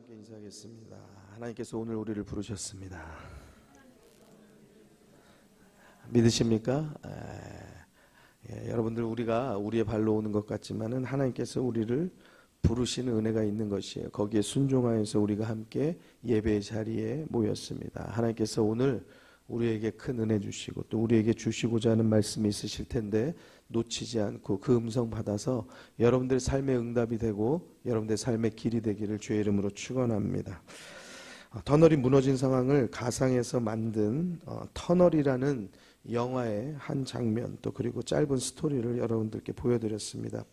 함께 인사하겠습니다. 하나님께서 오늘 우리를 부르셨습니다. 믿으십니까? 여러분들 우리가 우리의 발로 오는 것 같지만은 하나님께서 우리를 부르시는 은혜가 있는 것이에요. 거기에 순종하여서 우리가 함께 예배의 자리에 모였습니다. 하나님께서 오늘 우리에게 큰 은혜 주시고 또 우리에게 주시고자 하는 말씀이 있으실 텐데 놓치지 않고 그 음성 받아서 여러분들의 삶의 응답이 되고 여러분들의 삶의 길이 되기를 주의 이름으로 축원합니다. 터널이 무너진 상황을 가상에서 만든 터널이라는 영화의 한 장면 또 그리고 짧은 스토리를 여러분들께 보여드렸습니다.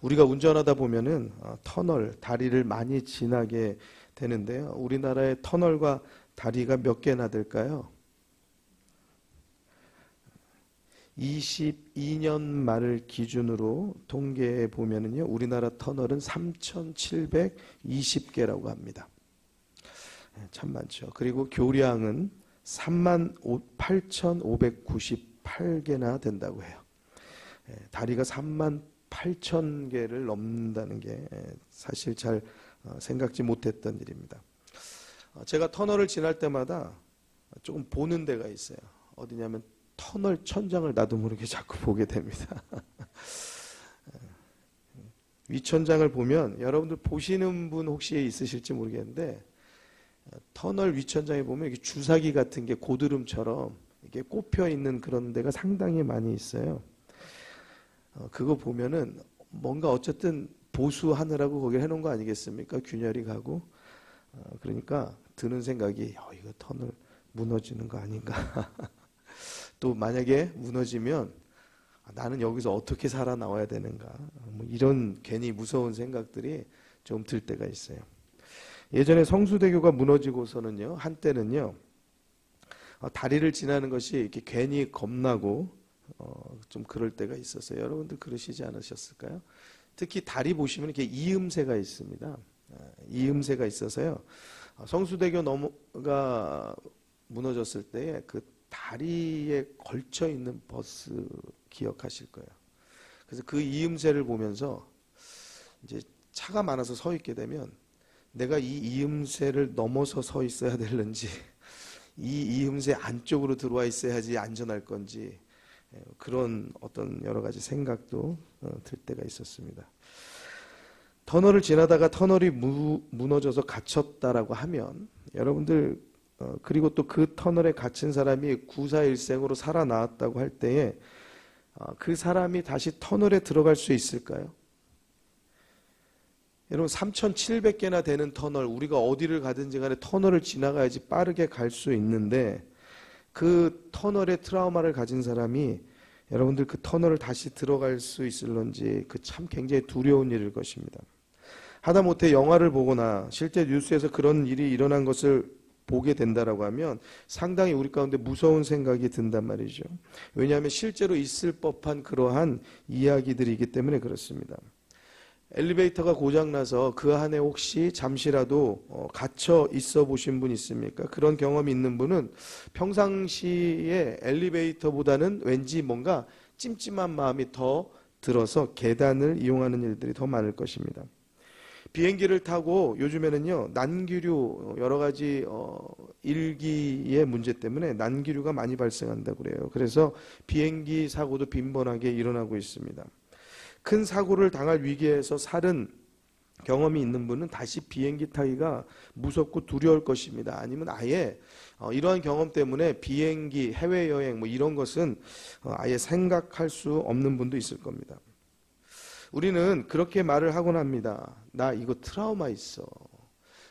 우리가 운전하다 보면은 터널, 다리를 많이 지나게 되는데요. 우리나라의 터널과 다리가 몇 개나 될까요? 22년 말을 기준으로 통계해 보면은요, 우리나라 터널은 3,720개라고 합니다. 참 많죠. 그리고 교량은 38,598개나 된다고 해요. 다리가 38,000개를 넘는다는 게 사실 잘 생각지 못했던 일입니다. 제가 터널을 지날 때마다 조금 보는 데가 있어요. 어디냐면 터널 천장을 나도 모르게 자꾸 보게 됩니다. 위천장을 보면 여러분들 보시는 분 혹시 있으실지 모르겠는데 터널 위천장에 보면 이렇게 주사기 같은 게 고드름처럼 이렇게 꼽혀 있는 그런 데가 상당히 많이 있어요. 그거 보면은 뭔가 어쨌든 보수하느라고 거기를 해놓은 거 아니겠습니까? 균열이 가고 그러니까 드는 생각이 이거 터널 무너지는 거 아닌가. 또 만약에 무너지면 나는 여기서 어떻게 살아나와야 되는가 뭐 이런 괜히 무서운 생각들이 좀 들 때가 있어요. 예전에 성수대교가 무너지고서는요, 한때는요 다리를 지나는 것이 이렇게 괜히 겁나고 좀 그럴 때가 있었어요. 여러분들 그러시지 않으셨을까요? 특히 다리 보시면 이렇게 이음새가 있습니다. 이음새가 있어서요, 성수대교가 무너졌을 때에 그 다리에 걸쳐 있는 버스 기억하실 거예요. 그래서 그 이음새를 보면서 이제 차가 많아서 서 있게 되면 내가 이 이음새를 넘어서 서 있어야 되는지 이 이음새 안쪽으로 들어와 있어야지 안전할 건지 그런 어떤 여러 가지 생각도 들 때가 있었습니다. 터널을 지나다가 터널이 무너져서 갇혔다라고 하면 여러분들 그리고 또 그 터널에 갇힌 사람이 구사일생으로 살아나왔다고 할 때에 그 사람이 다시 터널에 들어갈 수 있을까요? 여러분 3,700개나 되는 터널, 우리가 어디를 가든지 간에 터널을 지나가야지 빠르게 갈 수 있는데 그 터널에 트라우마를 가진 사람이 여러분들 그 터널을 다시 들어갈 수 있을런지 그 참 굉장히 두려운 일일 것입니다. 하다못해 영화를 보거나 실제 뉴스에서 그런 일이 일어난 것을 보게 된다라고 하면 상당히 우리 가운데 무서운 생각이 든단 말이죠. 왜냐하면 실제로 있을 법한 그러한 이야기들이기 때문에 그렇습니다. 엘리베이터가 고장나서 그 안에 혹시 잠시라도 갇혀 있어 보신 분 있습니까? 그런 경험이 있는 분은 평상시에 엘리베이터보다는 왠지 뭔가 찜찜한 마음이 더 들어서 계단을 이용하는 일들이 더 많을 것입니다. 비행기를 타고 요즘에는요 난기류 여러 가지 일기의 문제 때문에 난기류가 많이 발생한다고 그래요. 그래서 비행기 사고도 빈번하게 일어나고 있습니다. 큰 사고를 당할 위기에서 살은 경험이 있는 분은 다시 비행기 타기가 무섭고 두려울 것입니다. 아니면 아예 이러한 경험 때문에 비행기, 해외여행 뭐 이런 것은 아예 생각할 수 없는 분도 있을 겁니다. 우리는 그렇게 말을 하곤 합니다. 나 이거 트라우마 있어.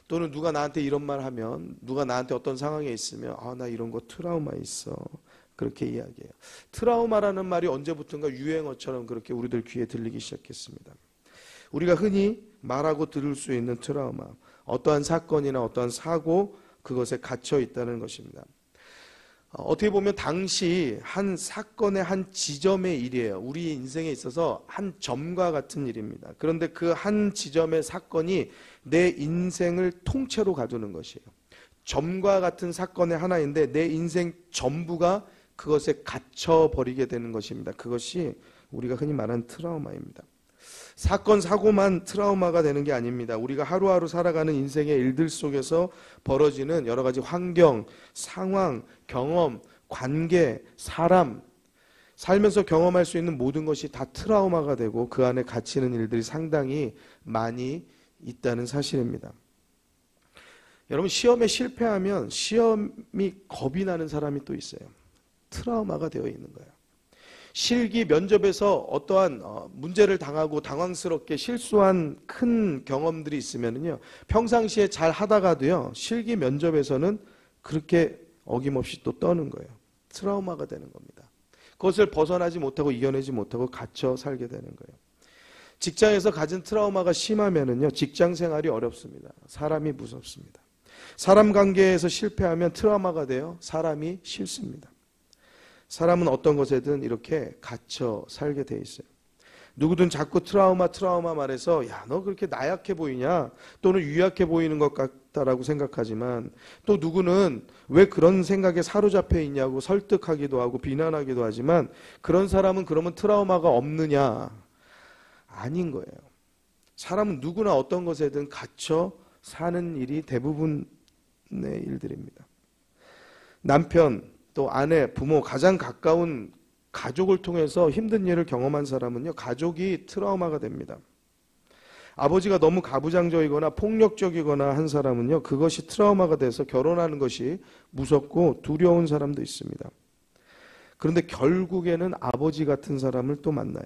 또는 누가 나한테 이런 말 하면, 누가 나한테 어떤 상황에 있으면 나 이런 거 트라우마 있어. 그렇게 이야기해요. 트라우마라는 말이 언제부턴가 유행어처럼 그렇게 우리들 귀에 들리기 시작했습니다. 우리가 흔히 말하고 들을 수 있는 트라우마, 어떠한 사건이나 어떠한 사고, 그것에 갇혀 있다는 것입니다. 어떻게 보면 당시 한 사건의 한 지점의 일이에요. 우리 인생에 있어서 한 점과 같은 일입니다. 그런데 그 한 지점의 사건이 내 인생을 통째로 가두는 것이에요. 점과 같은 사건의 하나인데 내 인생 전부가 그것에 갇혀버리게 되는 것입니다. 그것이 우리가 흔히 말하는 트라우마입니다. 사건, 사고만 트라우마가 되는 게 아닙니다. 우리가 하루하루 살아가는 인생의 일들 속에서 벌어지는 여러 가지 환경, 상황, 경험, 관계, 사람, 살면서 경험할 수 있는 모든 것이 다 트라우마가 되고 그 안에 갇히는 일들이 상당히 많이 있다는 사실입니다. 여러분, 시험에 실패하면 시험이 겁이 나는 사람이 또 있어요. 트라우마가 되어 있는 거예요. 실기 면접에서 어떠한 문제를 당하고 당황스럽게 실수한 큰 경험들이 있으면요, 평상시에 잘 하다가도요, 실기 면접에서는 그렇게 어김없이 또 떠는 거예요. 트라우마가 되는 겁니다. 그것을 벗어나지 못하고 이겨내지 못하고 갇혀 살게 되는 거예요. 직장에서 가진 트라우마가 심하면은요, 직장 생활이 어렵습니다. 사람이 무섭습니다. 사람 관계에서 실패하면 트라우마가 돼요. 사람이 싫습니다. 사람은 어떤 것에든 이렇게 갇혀 살게 돼 있어요. 누구든 자꾸 트라우마 말해서 야, 너 그렇게 나약해 보이냐, 또는 유약해 보이는 것 같다라고 생각하지만, 또 누구는 왜 그런 생각에 사로잡혀 있냐고 설득하기도 하고 비난하기도 하지만, 그런 사람은 그러면 트라우마가 없느냐? 아닌 거예요. 사람은 누구나 어떤 것에든 갇혀 사는 일이 대부분의 일들입니다. 남편, 또 아내, 부모, 가장 가까운 가족을 통해서 힘든 일을 경험한 사람은요, 가족이 트라우마가 됩니다. 아버지가 너무 가부장적이거나 폭력적이거나 한 사람은요, 그것이 트라우마가 돼서 결혼하는 것이 무섭고 두려운 사람도 있습니다. 그런데 결국에는 아버지 같은 사람을 또 만나요.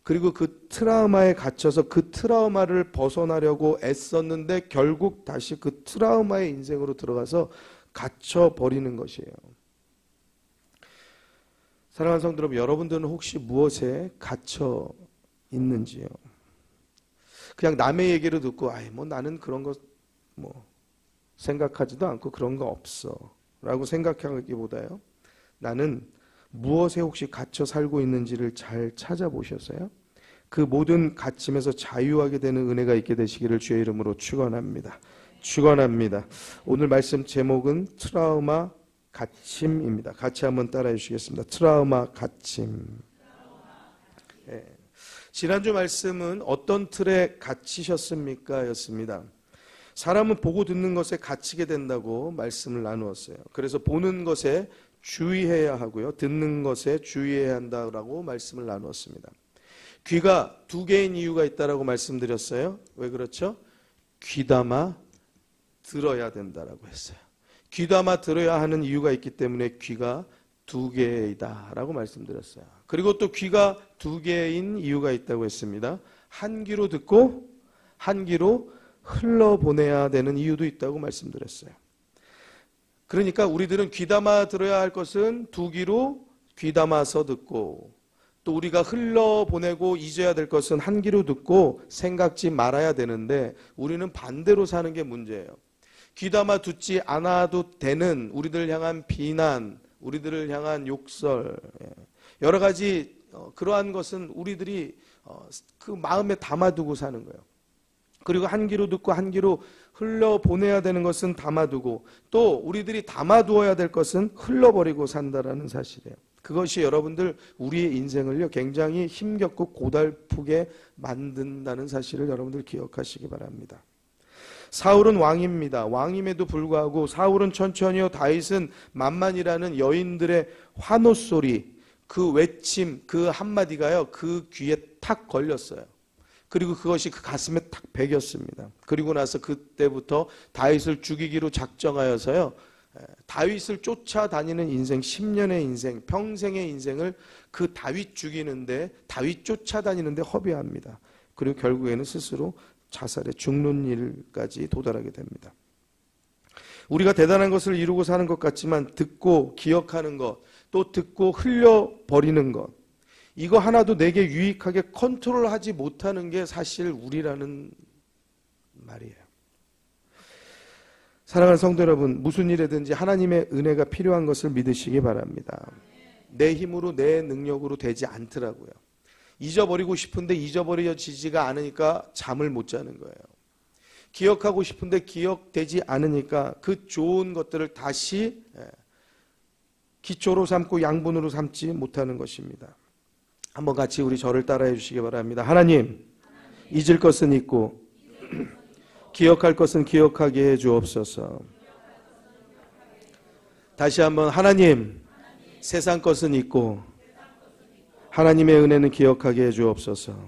그리고 그 트라우마에 갇혀서 그 트라우마를 벗어나려고 애썼는데 결국 다시 그 트라우마의 인생으로 들어가서 갇혀버리는 것이에요. 사랑하는 성도 여러분, 여러분들은 혹시 무엇에 갇혀 있는지요? 그냥 남의 얘기를 듣고 뭐 나는 그런 거 생각하지도 않고 그런 거 없어 라고 생각하기보다요, 나는 무엇에 혹시 갇혀 살고 있는지를 잘 찾아보셨어요? 그 모든 갇힘에서 자유하게 되는 은혜가 있게 되시기를 주의 이름으로 축원합니다. 축원합니다. 오늘 말씀 제목은 트라우마 갇힘입니다. 같이 한번 따라해 주시겠습니다. 트라우마 갇힘. 네. 지난주 말씀은 어떤 틀에 갇히셨습니까? 였습니다. 사람은 보고 듣는 것에 갇히게 된다고 말씀을 나누었어요. 그래서 보는 것에 주의해야 하고요, 듣는 것에 주의해야 한다고 말씀을 나누었습니다. 귀가 두 개인 이유가 있다라고 말씀드렸어요. 왜 그렇죠? 귀담아 들어야 된다라고 했어요. 귀담아 들어야 하는 이유가 있기 때문에 귀가 두 개이다라고 말씀드렸어요. 그리고 또 귀가 두 개인 이유가 있다고 했습니다. 한 귀로 듣고 한 귀로 흘러보내야 되는 이유도 있다고 말씀드렸어요. 그러니까 우리들은 귀담아 들어야 할 것은 두 귀로 귀담아서 듣고, 또 우리가 흘러보내고 잊어야 될 것은 한 귀로 듣고 생각지 말아야 되는데, 우리는 반대로 사는 게 문제예요. 귀담아 듣지 않아도 되는 우리들을 향한 비난, 우리들을 향한 욕설, 여러 가지 그러한 것은 우리들이 그 마음에 담아두고 사는 거예요. 그리고 한 귀로 듣고 한 귀로 흘러보내야 되는 것은 담아두고, 또 우리들이 담아두어야 될 것은 흘러버리고 산다라는 사실이에요. 그것이 여러분들 우리의 인생을요, 굉장히 힘겹고 고달프게 만든다는 사실을 여러분들 기억하시기 바랍니다. 사울은 왕입니다. 왕임에도 불구하고 사울은 천천히요, 다윗은 만만이라는 여인들의 환호소리, 그 외침, 그 한마디가요, 그 귀에 탁 걸렸어요. 그리고 그것이 그 가슴에 탁 배겼습니다. 그리고 나서 그때부터 다윗을 죽이기로 작정하여서요, 다윗을 쫓아다니는 인생, 10년의 인생, 평생의 인생을 그 다윗 죽이는데, 다윗 쫓아다니는데 허비합니다. 그리고 결국에는 스스로 자살에 죽는 일까지 도달하게 됩니다. 우리가 대단한 것을 이루고 사는 것 같지만 듣고 기억하는 것, 또 듣고 흘려버리는 것, 이거 하나도 내게 유익하게 컨트롤하지 못하는 게 사실 우리라는 말이에요. 사랑하는 성도 여러분, 무슨 일이든지 하나님의 은혜가 필요한 것을 믿으시기 바랍니다. 내 힘으로 내 능력으로 되지 않더라고요. 잊어버리고 싶은데 잊어버려지지가 않으니까 잠을 못 자는 거예요. 기억하고 싶은데 기억되지 않으니까 그 좋은 것들을 다시 기초로 삼고 양분으로 삼지 못하는 것입니다. 한번 같이 우리 저를 따라해 주시기 바랍니다. 하나님, 잊을 것은 잊고 기억할 것은 기억하게 해 주옵소서. 다시 한번 하나님, 세상 것은 잊고 하나님의 은혜는 기억하게 해 주옵소서.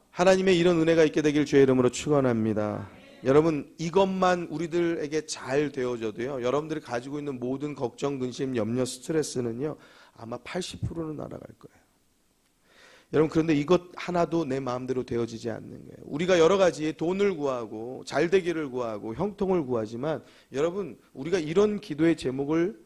하나님의 이런 은혜가 있게 되길 주의 이름으로 축원합니다. 여러분, 이것만 우리들에게 잘 되어져도요, 여러분들이 가지고 있는 모든 걱정, 근심, 염려, 스트레스는요 아마 80%는 날아갈 거예요. 여러분, 그런데 이것 하나도 내 마음대로 되어지지 않는 거예요. 우리가 여러 가지 돈을 구하고 잘 되기를 구하고 형통을 구하지만, 여러분, 우리가 이런 기도의 제목을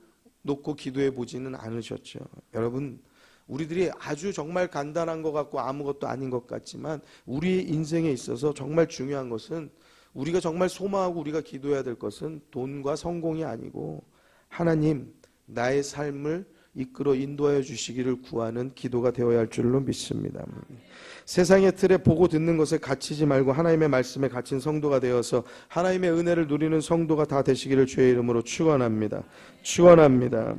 놓고 기도해 보지는 않으셨죠. 여러분, 우리들이 아주 정말 간단한 것 같고 아무것도 아닌 것 같지만, 우리의 인생에 있어서 정말 중요한 것은, 우리가 정말 소망하고 우리가 기도해야 될 것은 돈과 성공이 아니고, 하나님, 나의 삶을 이끌어 인도하여 주시기를 구하는 기도가 되어야 할 줄로 믿습니다. 세상의 틀에 보고 듣는 것에 갇히지 말고 하나님의 말씀에 갇힌 성도가 되어서 하나님의 은혜를 누리는 성도가 다 되시기를 주의 이름으로 축원합니다. 축원합니다.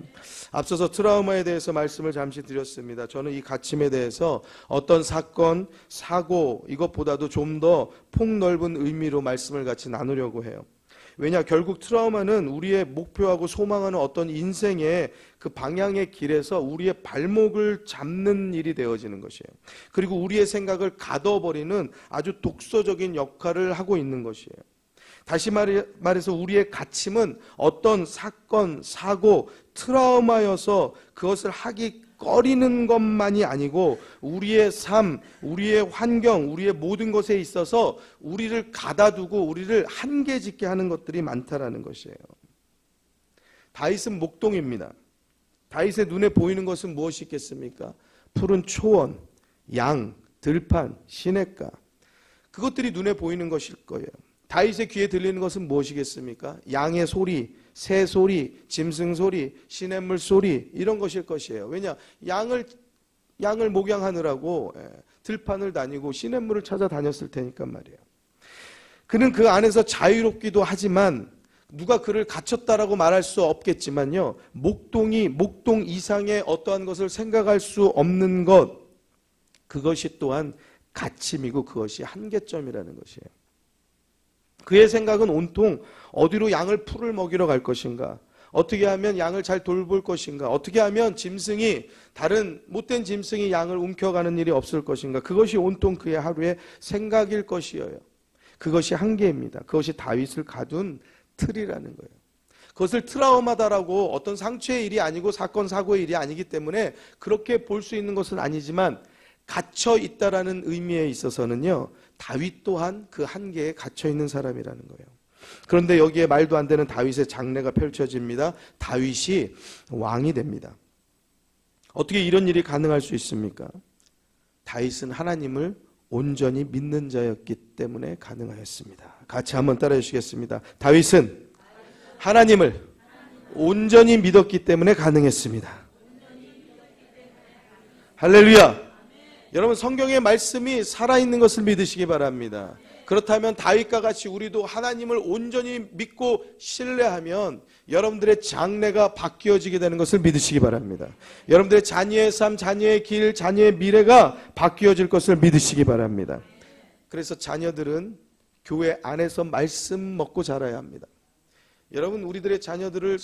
앞서서 트라우마에 대해서 말씀을 잠시 드렸습니다. 저는 이 갇힘에 대해서 어떤 사건, 사고, 이것보다도 좀 더 폭넓은 의미로 말씀을 같이 나누려고 해요. 왜냐, 결국 트라우마는 우리의 목표하고 소망하는 어떤 인생의 그 방향의 길에서 우리의 발목을 잡는 일이 되어지는 것이에요. 그리고 우리의 생각을 가둬버리는 아주 독소적인 역할을 하고 있는 것이에요. 다시 말해서 우리의 갇힘은 어떤 사건, 사고, 트라우마여서 그것을 하기 꺼리는 것만이 아니고, 우리의 삶, 우리의 환경, 우리의 모든 것에 있어서 우리를 가다두고 우리를 한계짓게 하는 것들이 많다라는 것이에요. 다윗은 목동입니다. 다윗의 눈에 보이는 것은 무엇이 있겠습니까? 푸른 초원, 양, 들판, 시냇가, 그것들이 눈에 보이는 것일 거예요. 다윗의 귀에 들리는 것은 무엇이겠습니까? 양의 소리, 새 소리, 짐승 소리, 시냇물 소리, 이런 것일 것이에요. 왜냐? 양을 목양하느라고 들판을 다니고 시냇물을 찾아다녔을 테니까 말이에요. 그는 그 안에서 자유롭기도 하지만, 누가 그를 갇혔다라고 말할 수 없겠지만요, 목동 이상의 어떠한 것을 생각할 수 없는 것, 그것이 또한 갇힘이고 그것이 한계점이라는 것이에요. 그의 생각은 온통 어디로 양을 풀을 먹이러 갈 것인가, 어떻게 하면 양을 잘 돌볼 것인가, 어떻게 하면 다른 못된 짐승이 양을 움켜가는 일이 없을 것인가, 그것이 온통 그의 하루의 생각일 것이에요. 그것이 한계입니다. 그것이 다윗을 가둔 틀이라는 거예요. 그것을 트라우마다라고, 어떤 상처의 일이 아니고 사건 사고의 일이 아니기 때문에 그렇게 볼 수 있는 것은 아니지만, 갇혀 있다라는 의미에 있어서는요, 다윗 또한 그 한계에 갇혀 있는 사람이라는 거예요. 그런데 여기에 말도 안 되는 다윗의 장래가 펼쳐집니다. 다윗이 왕이 됩니다. 어떻게 이런 일이 가능할 수 있습니까? 다윗은 하나님을 온전히 믿는 자였기 때문에 가능하였습니다. 같이 한번 따라해 주시겠습니다. 다윗은 하나님을 온전히 믿었기 때문에 가능했습니다. 할렐루야. 여러분, 성경의 말씀이 살아있는 것을 믿으시기 바랍니다. 그렇다면 다윗과 같이 우리도 하나님을 온전히 믿고 신뢰하면 여러분들의 장래가 바뀌어지게 되는 것을 믿으시기 바랍니다. 여러분들의 자녀의 삶, 자녀의 길, 자녀의 미래가 바뀌어질 것을 믿으시기 바랍니다. 그래서 자녀들은 교회 안에서 말씀 먹고 자라야 합니다. 여러분, 우리들의 자녀들을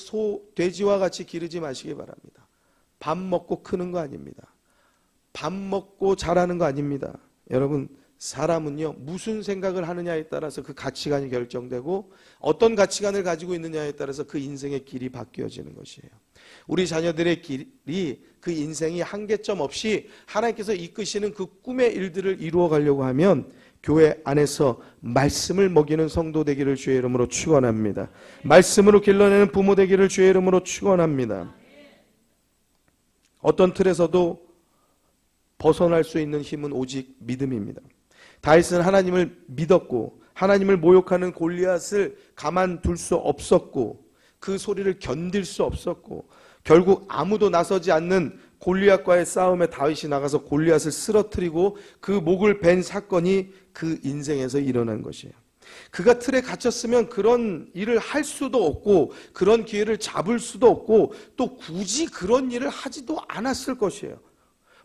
돼지와 같이 기르지 마시기 바랍니다. 밥 먹고 크는 거 아닙니다. 밥 먹고 자라는 거 아닙니다. 여러분, 사람은요, 무슨 생각을 하느냐에 따라서 그 가치관이 결정되고, 어떤 가치관을 가지고 있느냐에 따라서 그 인생의 길이 바뀌어지는 것이에요. 우리 자녀들의 길이, 그 인생이 한계점 없이 하나님께서 이끄시는 그 꿈의 일들을 이루어 가려고 하면, 교회 안에서 말씀을 먹이는 성도 되기를 주의 이름으로 축원합니다. 말씀으로 길러내는 부모 되기를 주의 이름으로 축원합니다. 어떤 틀에서도 벗어날 수 있는 힘은 오직 믿음입니다. 다윗은 하나님을 믿었고, 하나님을 모욕하는 골리앗을 가만둘 수 없었고, 그 소리를 견딜 수 없었고, 결국 아무도 나서지 않는 골리앗과의 싸움에 다윗이 나가서 골리앗을 쓰러뜨리고 그 목을 벤 사건이 그 인생에서 일어난 것이에요. 그가 틀에 갇혔으면 그런 일을 할 수도 없고 그런 기회를 잡을 수도 없고 또 굳이 그런 일을 하지도 않았을 것이에요.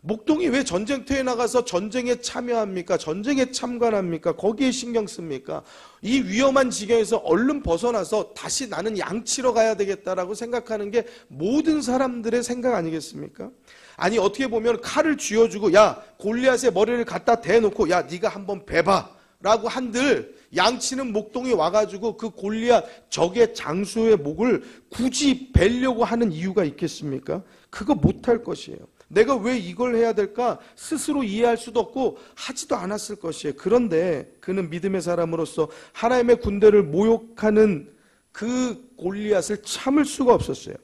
목동이 왜 전쟁터에 나가서 전쟁에 참여합니까? 전쟁에 참관합니까? 거기에 신경 씁니까? 이 위험한 지경에서 얼른 벗어나서 다시 나는 양치러 가야 되겠다라고 생각하는 게 모든 사람들의 생각 아니겠습니까? 아니 어떻게 보면 칼을 쥐어주고 야 골리앗의 머리를 갖다 대놓고 야 네가 한번 베봐 라고 한들 양치는 목동이 와가지고 그 골리앗 적의 장수의 목을 굳이 베려고 하는 이유가 있겠습니까? 그거 못할 것이에요. 내가 왜 이걸 해야 될까? 스스로 이해할 수도 없고 하지도 않았을 것이에요. 그런데 그는 믿음의 사람으로서 하나님의 군대를 모욕하는 그 골리앗을 참을 수가 없었어요.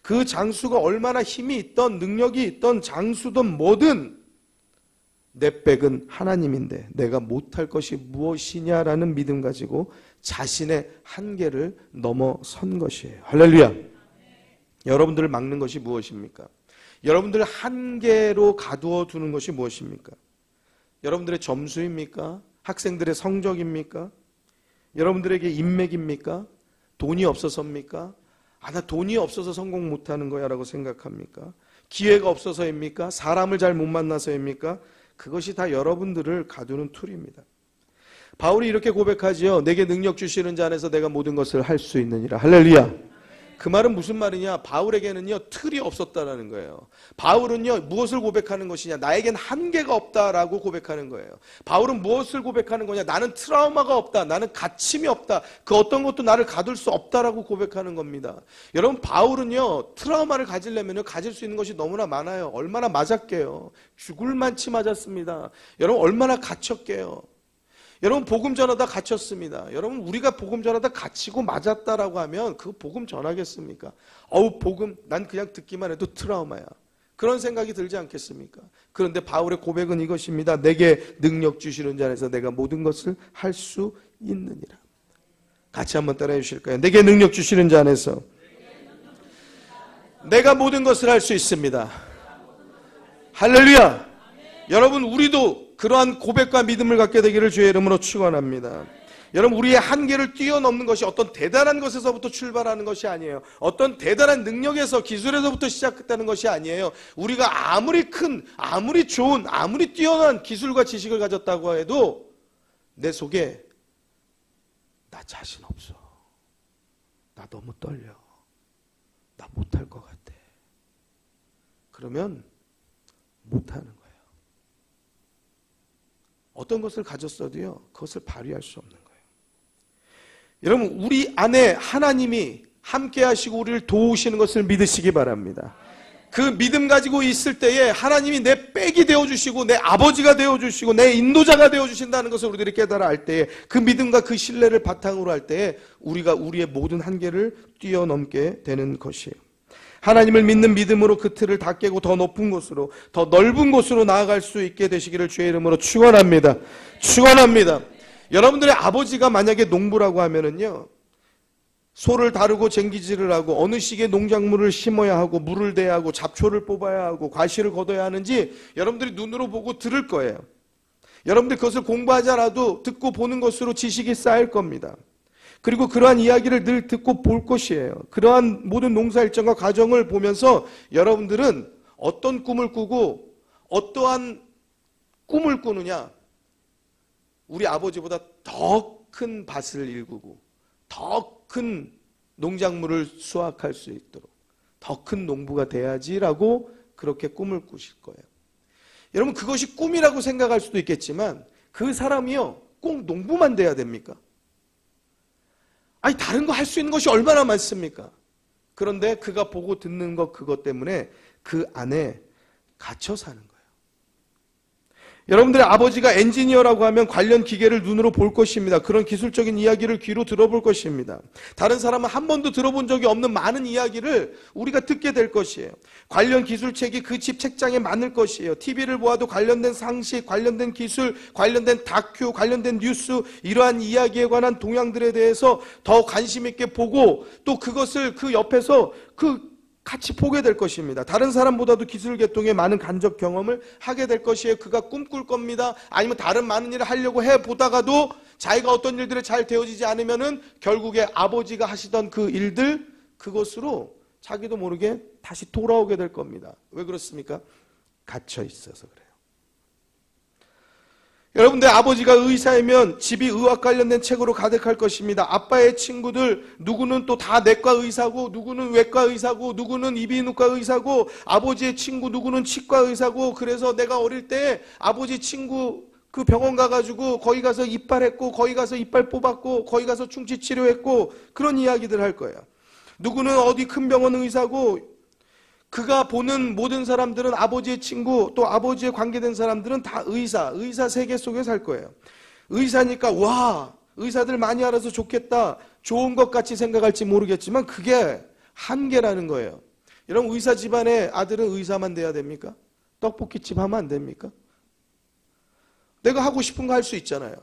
그 장수가 얼마나 힘이 있던 능력이 있던 장수든 뭐든 내 백은 하나님인데 내가 못할 것이 무엇이냐라는 믿음 가지고 자신의 한계를 넘어선 것이에요. 할렐루야. 여러분들을 막는 것이 무엇입니까? 여러분들 한계로 가두어 두는 것이 무엇입니까? 여러분들의 점수입니까? 학생들의 성적입니까? 여러분들에게 인맥입니까? 돈이 없어서입니까? 나 돈이 없어서 성공 못하는 거야 라고 생각합니까? 기회가 없어서입니까? 사람을 잘 못 만나서입니까? 그것이 다 여러분들을 가두는 툴입니다. 바울이 이렇게 고백하지요. 내게 능력 주시는 자 안에서 내가 모든 것을 할 수 있느니라. 할렐루야. 그 말은 무슨 말이냐? 바울에게는요 틀이 없었다라는 거예요. 바울은요 무엇을 고백하는 것이냐? 나에겐 한계가 없다라고 고백하는 거예요. 바울은 무엇을 고백하는 거냐? 나는 트라우마가 없다. 나는 갇힘이 없다. 그 어떤 것도 나를 가둘 수 없다라고 고백하는 겁니다. 여러분 바울은요 트라우마를 가지려면 가질 수 있는 것이 너무나 많아요. 얼마나 맞았게요. 죽을 만치 맞았습니다. 여러분 얼마나 갇혔게요. 여러분 복음 전하다 갇혔습니다. 여러분 우리가 복음 전하다 갇히고 맞았다라고 하면 그 복음 전하겠습니까? 복음 난 그냥 듣기만 해도 트라우마야. 그런 생각이 들지 않겠습니까? 그런데 바울의 고백은 이것입니다. 내게 능력 주시는 자 안에서 내가 모든 것을 할 수 있느니라. 같이 한번 따라해 주실까요? 내게 능력 주시는 자 안에서 내가 모든 것을 할 수 있습니다. 할렐루야. 여러분 우리도 그러한 고백과 믿음을 갖게 되기를 주의 이름으로 축원합니다. 여러분 우리의 한계를 뛰어넘는 것이 어떤 대단한 것에서부터 출발하는 것이 아니에요. 어떤 대단한 능력에서 기술에서부터 시작했다는 것이 아니에요. 우리가 아무리 큰, 아무리 좋은, 아무리 뛰어난 기술과 지식을 가졌다고 해도 내 속에 나 자신 없어. 나 너무 떨려. 나 못할 것 같아. 그러면 못하는 거예요. 어떤 것을 가졌어도요 그것을 발휘할 수 없는 거예요. 여러분 우리 안에 하나님이 함께 하시고 우리를 도우시는 것을 믿으시기 바랍니다. 그 믿음 가지고 있을 때에 하나님이 내 백이 되어주시고 내 아버지가 되어주시고 내 인도자가 되어주신다는 것을 우리들이 깨달아 알 때에 그 믿음과 그 신뢰를 바탕으로 할 때에 우리가 우리의 모든 한계를 뛰어넘게 되는 것이에요. 하나님을 믿는 믿음으로 그 틀을 다 깨고 더 높은 곳으로 더 넓은 곳으로 나아갈 수 있게 되시기를 주의 이름으로 축원합니다. 축원합니다. 여러분들의 아버지가 만약에 농부라고 하면은요 소를 다루고 쟁기질을 하고 어느 시기에 농작물을 심어야 하고 물을 대야 하고 잡초를 뽑아야 하고 과실을 걷어야 하는지 여러분들이 눈으로 보고 들을 거예요. 여러분들 그것을 공부하지 않아도 듣고 보는 것으로 지식이 쌓일 겁니다. 그리고 그러한 이야기를 늘 듣고 볼 것이에요. 그러한 모든 농사 일정과 과정을 보면서 여러분들은 어떤 꿈을 꾸고 어떠한 꿈을 꾸느냐? 우리 아버지보다 더 큰 밭을 일구고 더 큰 농작물을 수확할 수 있도록 더 큰 농부가 돼야지라고 그렇게 꿈을 꾸실 거예요. 여러분 그것이 꿈이라고 생각할 수도 있겠지만 그 사람이요 꼭 농부만 돼야 됩니까? 아니 다른 거 할 수 있는 것이 얼마나 많습니까? 그런데 그가 보고 듣는 것 그것 때문에 그 안에 갇혀 사는 거예요. 여러분들의 아버지가 엔지니어라고 하면 관련 기계를 눈으로 볼 것입니다. 그런 기술적인 이야기를 귀로 들어볼 것입니다. 다른 사람은 한 번도 들어본 적이 없는 많은 이야기를 우리가 듣게 될 것이에요. 관련 기술책이 그 집 책장에 많을 것이에요. TV를 보아도 관련된 상식, 관련된 기술, 관련된 다큐, 관련된 뉴스 이러한 이야기에 관한 동향들에 대해서 더 관심 있게 보고 또 그것을 그 옆에서 같이 보게 될 것입니다. 다른 사람보다도 기술 계통에 많은 간접 경험을 하게 될 것이에요. 그가 꿈꿀 겁니다. 아니면 다른 많은 일을 하려고 해보다가도 자기가 어떤 일들에 잘 되어지지 않으면은 결국에 아버지가 하시던 그 일들, 그것으로 자기도 모르게 다시 돌아오게 될 겁니다. 왜 그렇습니까? 갇혀 있어서 그래요. 여러분들, 아버지가 의사이면 집이 의학 관련된 책으로 가득할 것입니다. 아빠의 친구들, 누구는 또 다 내과 의사고, 누구는 외과 의사고, 누구는 이비인후과 의사고, 아버지의 친구 누구는 치과 의사고. 그래서 내가 어릴 때 아버지 친구 그 병원 가가지고 거기 가서 이빨했고, 거기 가서 이빨 뽑았고, 거기 가서 충치 치료했고, 그런 이야기들 할 거예요. 누구는 어디 큰 병원 의사고, 그가 보는 모든 사람들은 아버지의 친구, 또 아버지에 관계된 사람들은 다 의사 세계 속에 살 거예요. 의사니까 와, 의사들 많이 알아서 좋겠다, 좋은 것 같이 생각할지 모르겠지만 그게 한계라는 거예요. 여러분, 의사 집안의 아들은 의사만 돼야 됩니까? 떡볶이집 하면 안 됩니까? 내가 하고 싶은 거 할 수 있잖아요.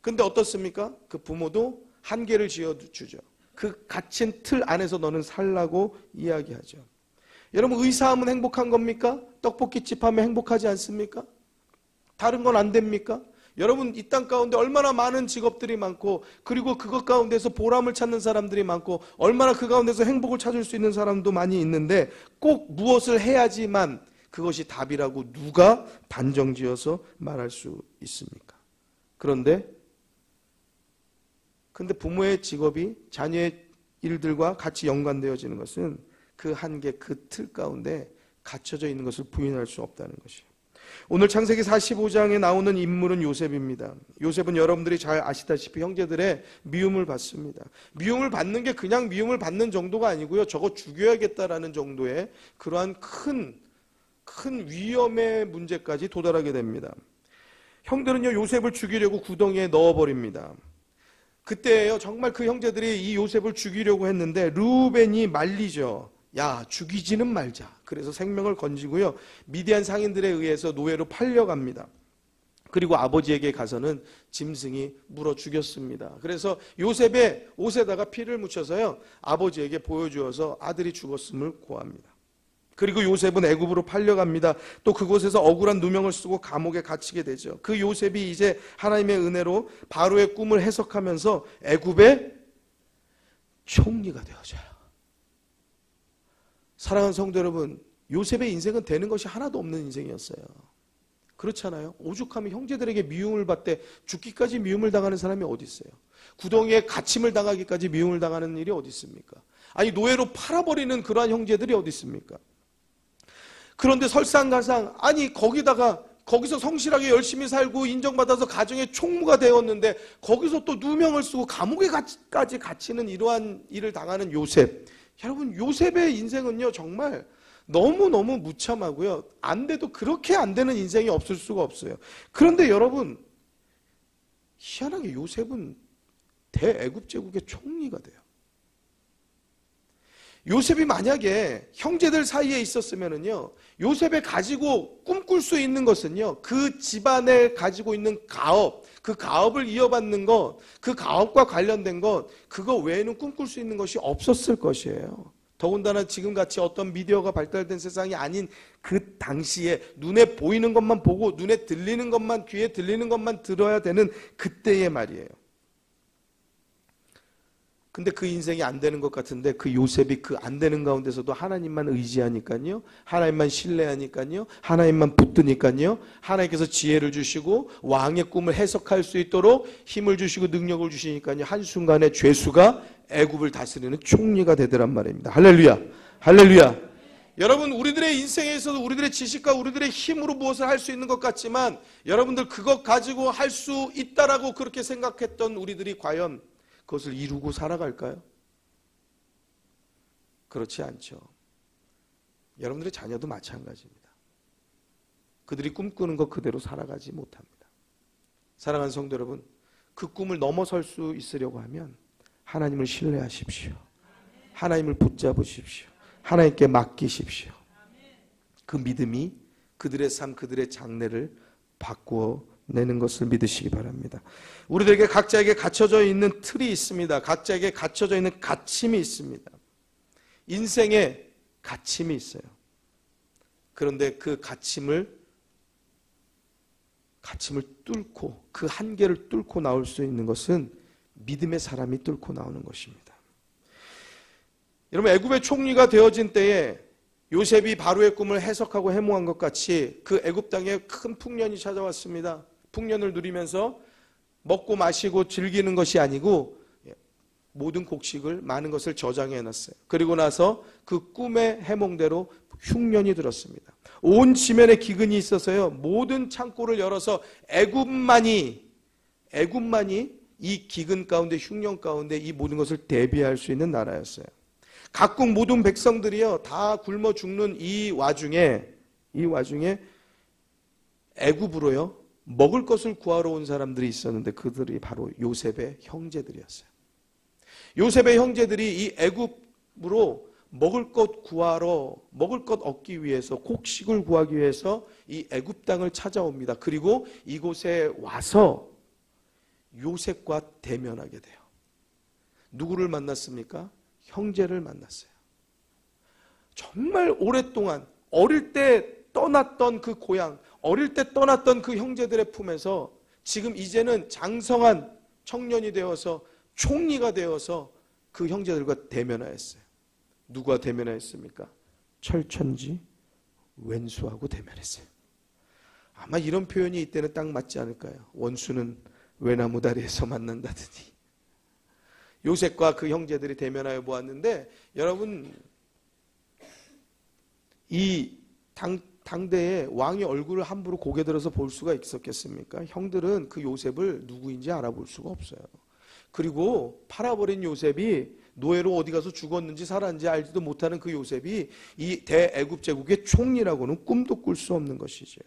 근데 어떻습니까? 그 부모도 한계를 지어주죠. 그 갇힌 틀 안에서 너는 살라고 이야기하죠. 여러분, 의사하면 행복한 겁니까? 떡볶이집 하면 행복하지 않습니까? 다른 건 안 됩니까? 여러분, 이 땅 가운데 얼마나 많은 직업들이 많고, 그리고 그것 가운데서 보람을 찾는 사람들이 많고, 얼마나 그 가운데서 행복을 찾을 수 있는 사람도 많이 있는데, 꼭 무엇을 해야지만 그것이 답이라고 누가 단정지어서 말할 수 있습니까? 근데 부모의 직업이 자녀의 일들과 같이 연관되어지는 것은 그 한계, 그 틀 가운데 갇혀져 있는 것을 부인할 수 없다는 것이에요. 오늘 창세기 45장에 나오는 인물은 요셉입니다. 요셉은 여러분들이 잘 아시다시피 형제들의 미움을 받습니다. 미움을 받는 게 그냥 미움을 받는 정도가 아니고요, 저거 죽여야겠다라는 정도의 그러한 큰 위험의 문제까지 도달하게 됩니다. 형들은요, 요셉을 죽이려고 구덩이에 넣어버립니다. 그때예요, 정말 그 형제들이 이 요셉을 죽이려고 했는데 르우벤이 말리죠. 야, 죽이지는 말자. 그래서 생명을 건지고요, 미디안 상인들에 의해서 노예로 팔려갑니다. 그리고 아버지에게 가서는 짐승이 물어 죽였습니다. 그래서 요셉의 옷에다가 피를 묻혀서요, 아버지에게 보여주어서 아들이 죽었음을 고합니다. 그리고 요셉은 애굽으로 팔려갑니다. 또 그곳에서 억울한 누명을 쓰고 감옥에 갇히게 되죠. 그 요셉이 이제 하나님의 은혜로 바로의 꿈을 해석하면서 애굽의 총리가 되어져요. 사랑하는 성도 여러분, 요셉의 인생은 되는 것이 하나도 없는 인생이었어요. 그렇잖아요. 오죽하면 형제들에게 미움을 받되 죽기까지 미움을 당하는 사람이 어디 있어요? 구덩이에 갇힘을 당하기까지 미움을 당하는 일이 어디 있습니까? 아니, 노예로 팔아버리는 그러한 형제들이 어디 있습니까? 그런데 설상가상, 아니 거기서 성실하게 열심히 살고 인정받아서 가정의 총무가 되었는데 거기서 또 누명을 쓰고 감옥에까지 갇히는 이러한 일을 당하는 요셉. 여러분, 요셉의 인생은요, 정말 너무너무 무참하고요, 안 돼도 그렇게 안 되는 인생이 없을 수가 없어요. 그런데 여러분, 희한하게 요셉은 대애굽 제국의 총리가 돼요. 요셉이 만약에 형제들 사이에 있었으면은요, 요셉이 가지고 꿈꿀 수 있는 것은요, 그 집안에 가지고 있는 가업, 그 가업을 이어받는 것, 그 가업과 관련된 것, 그거 외에는 꿈꿀 수 있는 것이 없었을 것이에요. 더군다나 지금같이 어떤 미디어가 발달된 세상이 아닌 그 당시에 눈에 보이는 것만 보고 눈에 들리는 것만, 귀에 들리는 것만 들어야 되는 그때의 말이에요. 근데 그 인생이 안 되는 것 같은데 그 요셉이 그 안 되는 가운데서도 하나님만 의지하니까요, 하나님만 신뢰하니까요, 하나님만 붙드니까요, 하나님께서 지혜를 주시고 왕의 꿈을 해석할 수 있도록 힘을 주시고 능력을 주시니까요, 한순간에 죄수가 애굽을 다스리는 총리가 되더란 말입니다. 할렐루야, 할렐루야. 여러분, 우리들의 인생에 있어서 우리들의 지식과 우리들의 힘으로 무엇을 할 수 있는 것 같지만, 여러분들 그것 가지고 할 수 있다라고 그렇게 생각했던 우리들이 과연 그것을 이루고 살아갈까요? 그렇지 않죠. 여러분들의 자녀도 마찬가지입니다. 그들이 꿈꾸는 것 그대로 살아가지 못합니다. 사랑하는 성도 여러분, 그 꿈을 넘어설 수 있으려고 하면 하나님을 신뢰하십시오. 하나님을 붙잡으십시오. 하나님께 맡기십시오. 그 믿음이 그들의 삶, 그들의 장래를 바꾸어 내는 것을 믿으시기 바랍니다. 우리들에게 각자에게 갖춰져 있는 틀이 있습니다. 각자에게 갖춰져 있는 갇힘이 있습니다. 인생에 갇힘이 있어요. 그런데 그 갇힘을 갇힘을 뚫고 그 한계를 뚫고 나올 수 있는 것은 믿음의 사람이 뚫고 나오는 것입니다. 여러분, 애굽의 총리가 되어진 때에 요셉이 바로의 꿈을 해석하고 해몽한 것 같이 그 애굽 땅에 큰 풍년이 찾아왔습니다. 풍년을 누리면서 먹고 마시고 즐기는 것이 아니고 모든 곡식을 많은 것을 저장해 놨어요. 그리고 나서 그 꿈의 해몽대로 흉년이 들었습니다. 온 지면에 기근이 있어서요, 모든 창고를 열어서 애굽만이 이 기근 가운데, 흉년 가운데 이 모든 것을 대비할 수 있는 나라였어요. 각국 모든 백성들이요 다 굶어 죽는 이 와중에 애굽으로요 먹을 것을 구하러 온 사람들이 있었는데 그들이 바로 요셉의 형제들이었어요. 요셉의 형제들이 이 애굽으로 먹을 것 구하러, 먹을 것 얻기 위해서, 곡식을 구하기 위해서 이 애굽 땅을 찾아옵니다. 그리고 이곳에 와서 요셉과 대면하게 돼요. 누구를 만났습니까? 형제를 만났어요. 정말 오랫동안 어릴 때 떠났던 그 고향, 어릴 때 떠났던 그 형제들의 품에서 지금 이제는 장성한 청년이 되어서 총리가 되어서 그 형제들과 대면하였어요. 누가 대면하였습니까? 철천지 왼수하고 대면했어요. 아마 이런 표현이 이때는 딱 맞지 않을까요? 원수는 외나무 다리에서 만난다더니. 요셉과 그 형제들이 대면하여 보았는데, 여러분, 이 당대에 왕의 얼굴을 함부로 고개 들어서 볼 수가 있었겠습니까? 형들은 그 요셉을 누구인지 알아볼 수가 없어요. 그리고 팔아버린 요셉이 노예로 어디 가서 죽었는지 살았는지 알지도 못하는 그 요셉이 이 대애굽 제국의 총리라고는 꿈도 꿀 수 없는 것이죠.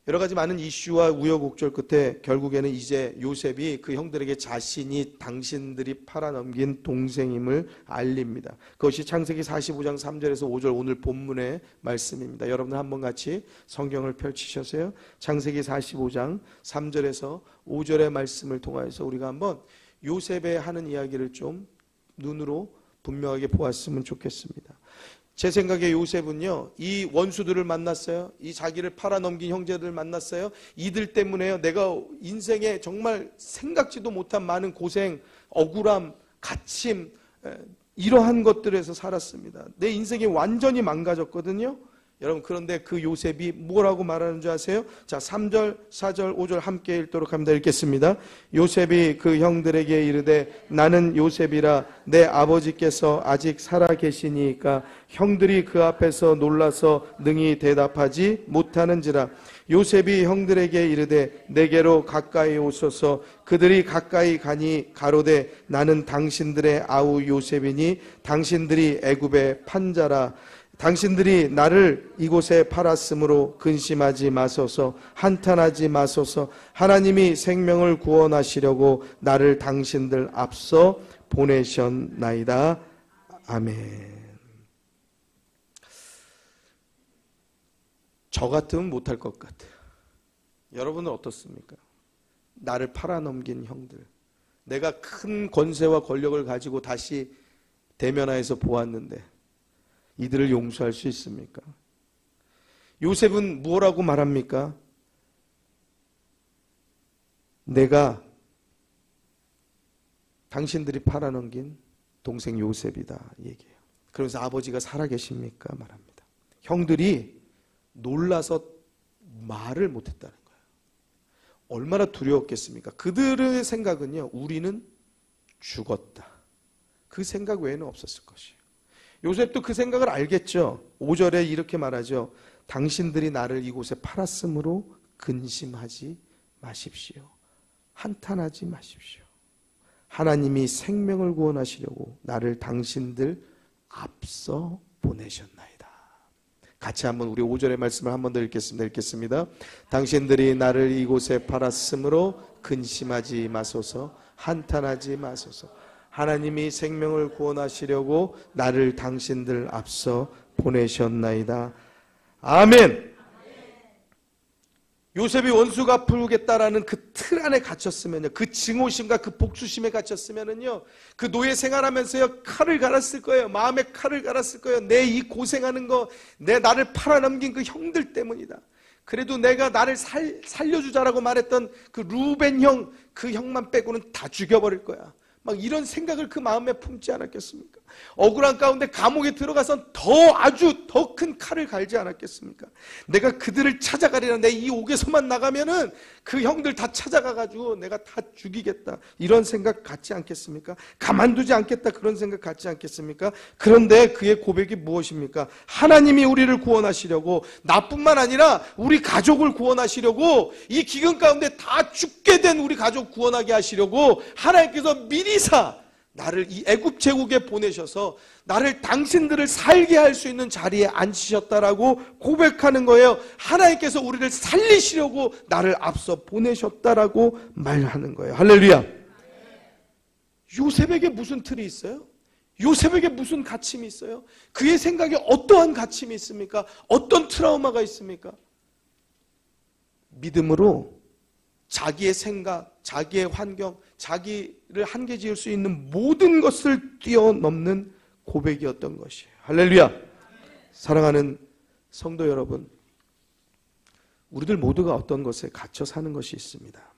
여러 가지 많은 이슈와 우여곡절 끝에 결국에는 이제 요셉이 그 형들에게 자신이 당신들이 팔아넘긴 동생임을 알립니다. 그것이 창세기 45장 3절에서 5절 오늘 본문의 말씀입니다. 여러분들 한번 같이 성경을 펼치셔서요, 창세기 45장 3절에서 5절의 말씀을 통하여서 우리가 한번 요셉의 하는 이야기를 좀 눈으로 분명하게 보았으면 좋겠습니다. 제 생각에 요셉은요, 이 원수들을 만났어요. 이 자기를 팔아넘긴 형제들을 만났어요. 이들 때문에요, 내가 인생에 정말 생각지도 못한 많은 고생, 억울함, 갇힘, 이러한 것들에서 살았습니다. 내 인생이 완전히 망가졌거든요. 여러분, 그런데 그 요셉이 뭐라고 말하는 줄 아세요? 자, 3절, 4절, 5절 함께 읽도록 합니다. 읽겠습니다. 요셉이 그 형들에게 이르되 나는 요셉이라 내 아버지께서 아직 살아 계시니까 형들이 그 앞에서 놀라서 능히 대답하지 못하는지라. 요셉이 형들에게 이르되 내게로 가까이 오소서. 그들이 가까이 가니 가로되 나는 당신들의 아우 요셉이니 당신들이 애굽의 판자라. 당신들이 나를 이곳에 팔았으므로 근심하지 마소서, 한탄하지 마소서. 하나님이 생명을 구원하시려고 나를 당신들 앞서 보내셨나이다. 아멘. 저 같으면 못할 것 같아요. 여러분은 어떻습니까? 나를 팔아넘긴 형들, 내가 큰 권세와 권력을 가지고 다시 대면하여서 보았는데 이들을 용서할 수 있습니까? 요셉은 뭐라고 말합니까? 내가 당신들이 팔아넘긴 동생 요셉이다 얘기해요. 그러면서 아버지가 살아계십니까? 말합니다. 형들이 놀라서 말을 못했다는 거예요. 얼마나 두려웠겠습니까? 그들의 생각은요, 우리는 죽었다. 그 생각 외에는 없었을 것이에요. 요셉도 그 생각을 알겠죠. 5절에 이렇게 말하죠. 당신들이 나를 이곳에 팔았으므로 근심하지 마십시오. 한탄하지 마십시오. 하나님이 생명을 구원하시려고 나를 당신들 앞서 보내셨나이다. 같이 한번 우리 5절의 말씀을 한 번 더 읽겠습니다. 읽겠습니다. 당신들이 나를 이곳에 팔았으므로 근심하지 마소서, 한탄하지 마소서. 하나님이 생명을 구원하시려고 나를 당신들 앞서 보내셨나이다. 아멘. 요셉이 원수 갚으겠다라는 그 틀 안에 갇혔으면요, 그 증오심과 그 복수심에 갇혔으면은요, 그 노예 생활하면서요 칼을 갈았을 거예요. 마음에 칼을 갈았을 거예요. 내 이 고생하는 거, 나를 팔아넘긴 그 형들 때문이다. 그래도 내가 나를 살려주자라고 말했던 그 루벤 형, 그 형만 빼고는 다 죽여버릴 거야. 막 이런 생각을 그 마음에 품지 않았겠습니까? 억울한 가운데 감옥에 들어가선 아주 더 큰 칼을 갈지 않았겠습니까? 내가 그들을 찾아가리라. 내 이 옥에서만 나가면은 그 형들 다 찾아가가지고 내가 다 죽이겠다. 이런 생각 갖지 않겠습니까? 가만두지 않겠다. 그런 생각 갖지 않겠습니까? 그런데 그의 고백이 무엇입니까? 하나님이 우리를 구원하시려고, 나뿐만 아니라 우리 가족을 구원하시려고, 이 기근 가운데 다 죽게 된 우리 가족 구원하게 하시려고 하나님께서 미리사 나를 이 애굽 제국에 보내셔서 나를 당신들을 살게 할 수 있는 자리에 앉히셨다라고 고백하는 거예요. 하나님께서 우리를 살리시려고 나를 앞서 보내셨다라고 말하는 거예요. 할렐루야. 요셉에게 무슨 틀이 있어요? 요셉에게 무슨 가침이 있어요? 그의 생각에 어떠한 가침이 있습니까? 어떤 트라우마가 있습니까? 믿음으로 자기의 생각, 자기의 환경, 자기를 한계 지을 수 있는 모든 것을 뛰어넘는 고백이었던 것이에요. 할렐루야. 사랑하는 성도 여러분, 우리들 모두가 어떤 것에 갇혀 사는 것이 있습니다.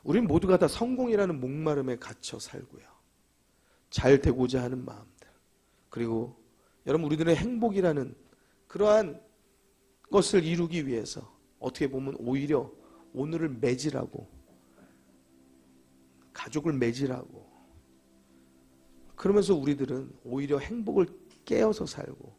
우린 모두가 다 성공이라는 목마름에 갇혀 살고요, 잘 되고자 하는 마음들, 그리고 여러분 우리들의 행복이라는 그러한 것을 이루기 위해서 어떻게 보면 오히려 오늘을 매질하고 가족을 매질하고 그러면서 우리들은 오히려 행복을 깨어서 살고,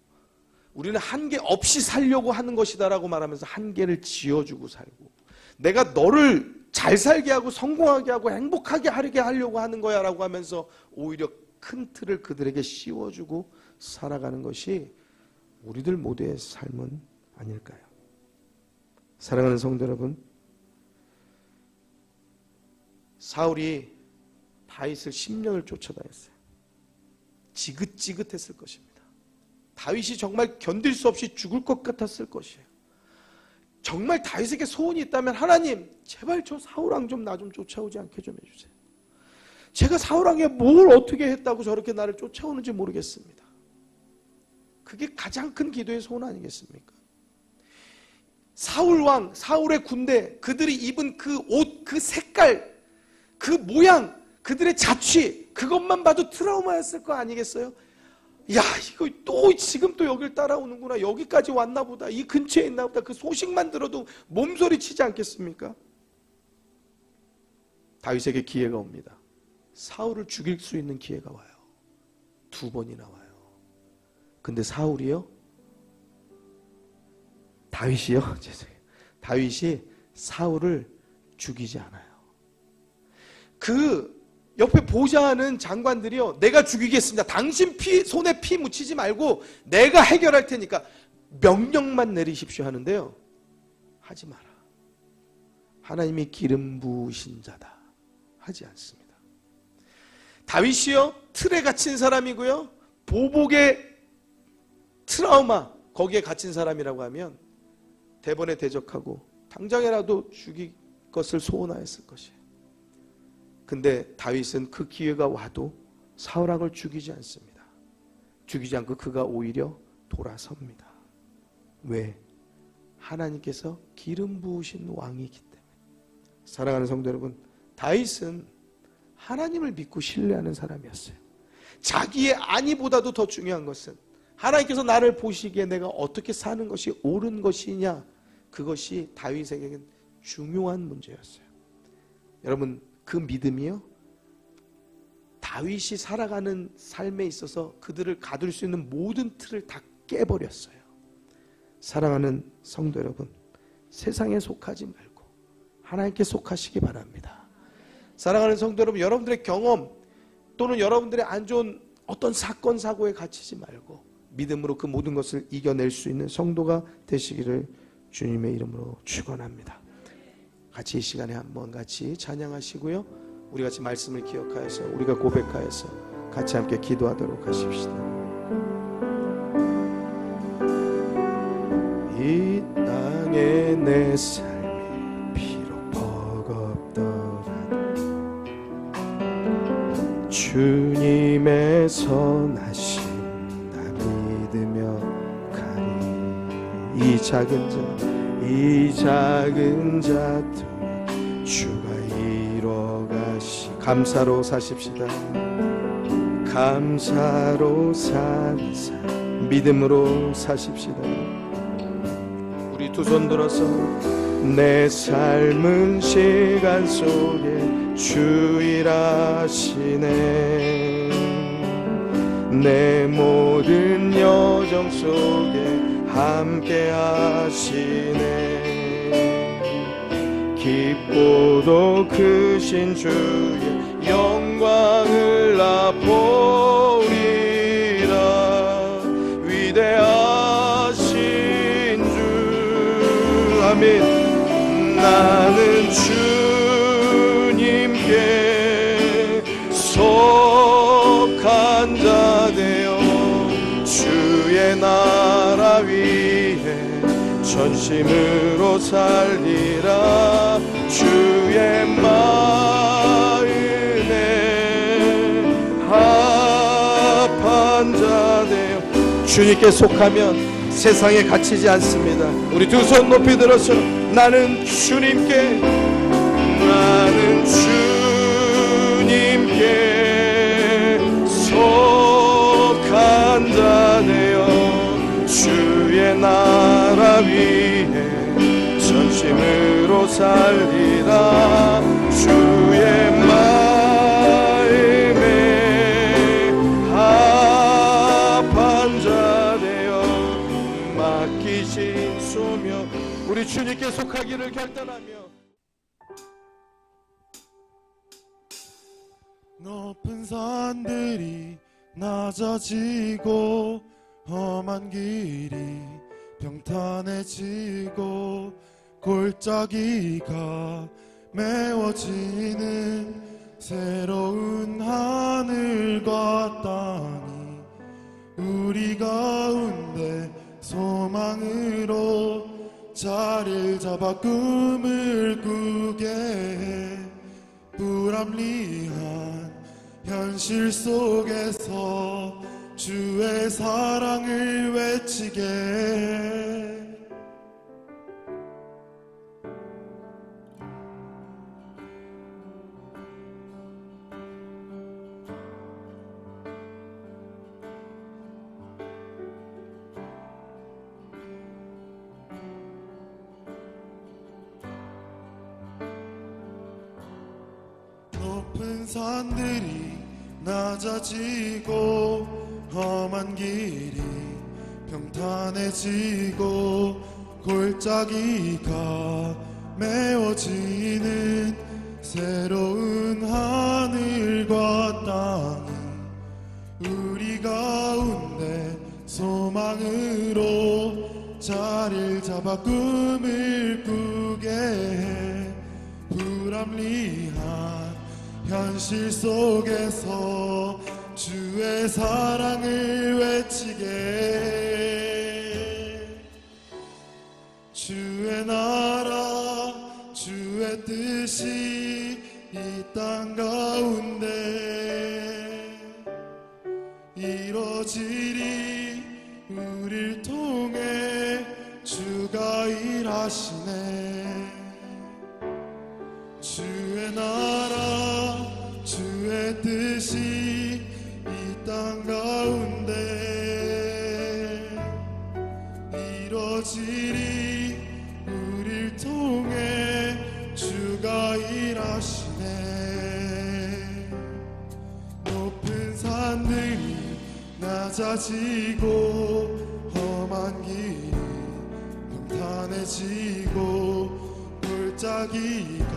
우리는 한계 없이 살려고 하는 것이다라고 말하면서 한계를 지어주고 살고, 내가 너를 잘 살게 하고 성공하게 하고 행복하게 하게 하려고 하는 거야 라고 하면서 오히려 큰 틀을 그들에게 씌워주고 살아가는 것이 우리들 모두의 삶은 아닐까요? 사랑하는 성도 여러분, 사울이 다윗을 10년을 쫓아다녔어요. 지긋지긋했을 것입니다. 다윗이 정말 견딜 수 없이 죽을 것 같았을 것이에요. 정말 다윗에게 소원이 있다면, 하나님 제발 저 사울왕 좀 나 좀 쫓아오지 않게 좀 해주세요. 제가 사울왕에 뭘 어떻게 했다고 저렇게 나를 쫓아오는지 모르겠습니다. 그게 가장 큰 기도의 소원 아니겠습니까? 사울왕, 사울의 군대, 그들이 입은 그 옷, 그 색깔, 그 모양, 그들의 자취, 그것만 봐도 트라우마였을 거 아니겠어요? 야, 이거 또 지금 또 여길 따라오는구나, 여기까지 왔나 보다, 이 근처에 있나 보다, 그 소식만 들어도 몸소리 치지 않겠습니까? 다윗에게 기회가 옵니다. 사울을 죽일 수 있는 기회가 와요. 2번이나 와요. 근데 사울이요? 다윗이요? 죄송해요. 다윗이 사울을 죽이지 않아요. 그 옆에 보좌하는 장관들이요, 내가 죽이겠습니다. 당신 손에 피 묻히지 말고 내가 해결할 테니까 명령만 내리십시오 하는데요, 하지 마라. 하나님이 기름 부으신 자다. 하지 않습니다. 다윗이요, 틀에 갇힌 사람이고요, 보복의 트라우마, 거기에 갇힌 사람이라고 하면 대번에 대적하고 당장이라도 죽일 것을 소원하였을 것이에요. 근데 다윗은 그 기회가 와도 사울왕을 죽이지 않습니다. 죽이지 않고 그가 오히려 돌아섭니다. 왜? 하나님께서 기름 부으신 왕이기 때문에. 사랑하는 성도 여러분, 다윗은 하나님을 믿고 신뢰하는 사람이었어요. 자기의 안위보다도 더 중요한 것은 하나님께서 나를 보시기에 내가 어떻게 사는 것이 옳은 것이냐, 그것이 다윗에게는 중요한 문제였어요. 여러분, 그 믿음이요, 다윗이 살아가는 삶에 있어서 그들을 가둘 수 있는 모든 틀을 다 깨버렸어요. 사랑하는 성도 여러분, 세상에 속하지 말고 하나님께 속하시기 바랍니다. 사랑하는 성도 여러분, 여러분들의 경험 또는 여러분들의 안 좋은 어떤 사건 사고에 갇히지 말고 믿음으로 그 모든 것을 이겨낼 수 있는 성도가 되시기를 주님의 이름으로 축원합니다. 같이 이 시간에 한번 같이 찬양하시고요, 우리 같이 말씀을 기억하여서 우리가 고백하여서 같이 함께 기도하도록 하십시다. 이 땅에 내 삶이 비록 버겁더라도 주님의 선하심 나 믿으며 가리. 이 작은 자, 이 작은 자도 주가 이뤄가시. 감사로 사십시다. 감사로 사는 삶, 믿음으로 사십시다. 우리 두 손 들어서 내 삶은 시간 속에 주 일하시네. 내 모든 여정 속에 함께 하시네. 깊고도 크신 주의 영광을 나 보리라. 위대하신 주, 아멘. 나는 주님께 속한 자 되어 주의 나라 위에 전심으로 살리라. 주의 마음에 합한 자 되어 주님께 속하면 세상에 갇히지 않습니다. 우리 두 손 높이 들어서 나는 주님께, 나는 주님께 속한 자 되어 주의 나라 위에 전심으로 살리라. 주의 마음에 합한 자 되어 맡기신 소명, 우리 주님께 속하기를 결단하며 높은 산들이 낮아지고 험한 길이 평탄해지고 골짜기가 메워지는 새로운 하늘과 땅이 우리 가운데 소망으로 자리를 잡아 꿈을 꾸게 해. 불합리한 현실 속에서 주의 사랑을 외치게 해. 높은 산들이 낮아지고 험한 길이 평탄해지고 골짜기가 메워지는 새로운 하늘과 땅이 우리 가운데 소망으로 자리를 잡아 꿈을 꾸게 해. 불합리한 현실 속에서 주의 사랑을 외치게 해. 주의 나라 주의 뜻이 이 땅 가운데 이뤄지리. 우릴 통해 주가 일하시네. 주의 나라 주의 뜻이 이 땅 가운데 이뤄지리. 우릴 통해 주가 일하시네. 높은 산들이 낮아지고 험한 길이 평탄해지고 골짜기가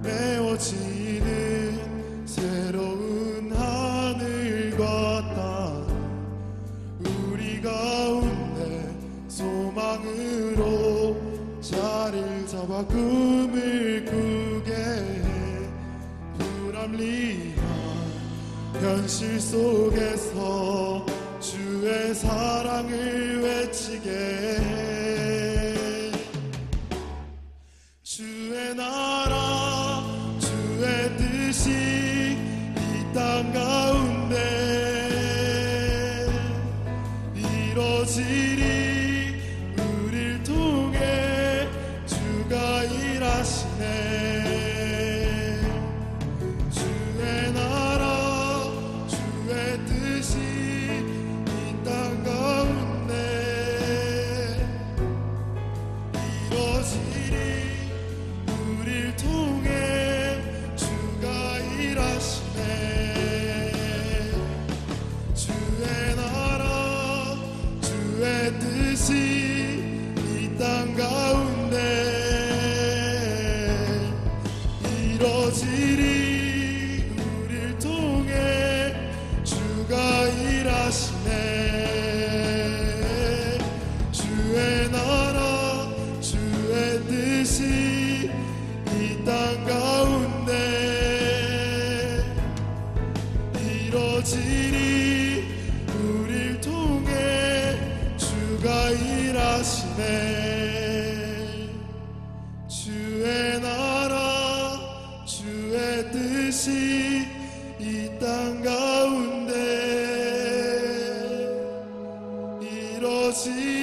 메워지는 새로운 하늘과 땅 우리 가운데 소망으로 자리를 잡아 꿈을 꾸게 해. 불합리한 현실 속에서 주의 사랑을 외치게 해. 주의 나라 주의 뜻이 이 땅 가운데 이뤄지리. 우릴 통해 이루어지리 우릴 통해 주가 일하시네. 주의 나라 주의 뜻이 이 땅 가운데 이루어지리